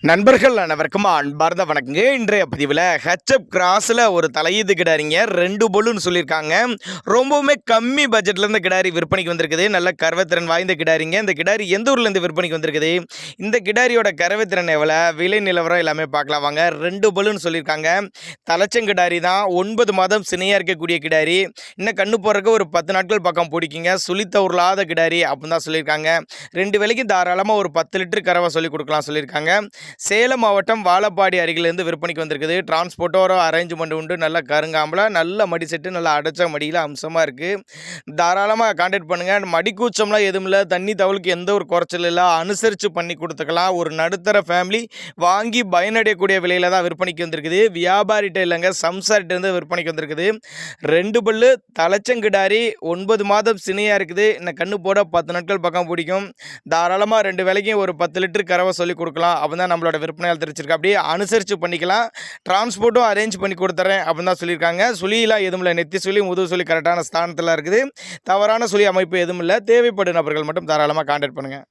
நண்பர்கள் அனைவருக்கும் அன்பார்ந்த வணக்கங்க. இன்றைய பதிவில் ஹெச்எப் கிராஸில் ஒரு தலையீது கிடாரிங்க 2 பொல்லுன்னு சொல்லியிருக்காங்க. ரொம்பவுமே கம்மி பட்ஜெட்லேருந்து கிடாரி விற்பனைக்கு வந்திருக்குது. நல்ல கறவைத்திறன் வாய்ந்த கிடாரிங்க. இந்த கிடாரி எந்த ஊர்லேருந்து விற்பனைக்கு வந்திருக்குது, இந்த கிடாரியோட கறவைத்திறன் எவ்வளோ, விலை நிலவரம் எல்லாமே பார்க்கலாம் வாங்க. 2 பொல்லுன்னு சொல்லியிருக்காங்க. தலைச்சங்கிடாரி தான், 9 மாதம் சினையாக இருக்கக்கூடிய கிடாரி. இன்னும் கண்ணு போடுறதுக்கு ஒரு 10 நாட்கள் பக்கம் பிடிக்குங்க. சுழித்த உருளாத கிடாரி அப்படின்னு தான் சொல்லியிருக்காங்க. 2 வேளைக்கும் தாராளமாக ஒரு 10 லிட்டர் கறவை சொல்லி கொடுக்கலாம் சொல்லியிருக்காங்க. சேலம் மாவட்டம் வாழப்பாடி அருகிலிருந்து விற்பனைக்கு வந்திருக்குது. டிரான்ஸ்போர்ட்டோட அரேஞ்ச்மெண்ட் உண்டு. நல்ல கருங்காம்பில் நல்ல மடி செட்டு, நல்லா அடைச்ச மடியில் அம்சமாக இருக்குது. தாராளமாக கான்டாக்ட் பண்ணுங்கள். மடிக்கூச்சம்லாம் எதுவும் இல்லை, தண்ணி தவளுக்கு எந்த ஒரு குறைச்சல் இல்லை, அனுசரித்து பண்ணி கொடுத்துக்கலாம். ஒரு நடுத்தர ஃபேமிலி வாங்கி பயனடையக்கூடிய விலையில் தான் விற்பனைக்கு வந்திருக்குது. வியாபாரிட்ட இல்லைங்க, சம்சாரிட்டிருந்து விற்பனைக்கு வந்திருக்குது. 2 பல்லு தலைச்சங்கிடாரி, 9 மாதம் சினையாக இருக்குது. இன்னும் கண்ணு போட 10 நாட்கள் பக்கம் பிடிக்கும். தாராளமாக 2 வேளைக்கும் ஒரு 10 லிட்டர் கறவை சொல்லி கொடுக்கலாம் அப்படின்னு தான் நம்மளோட விற்பனையாளர் தெரிவிச்சிருக்கா. அப்படியே அனுசரித்து பண்ணிக்கலாம். டிரான்ஸ்போர்ட்டும் அரேஞ்ச் பண்ணி கொடுத்துறேன் அப்படின்னு தான் சொல்லியிருக்காங்க. சுழியெல்லாம் எதுவும் இல்லை, நெத்தி சுழி முதுகு சுழி கரெக்டான ஸ்தானத்தில் இருக்குது. தவறான சுழி அமைப்பு எதுவும் இல்லை. தேவைப்படும் நபர்கள் மட்டும் தாராளமாக கான்டாக்ட் பண்ணுங்கள்.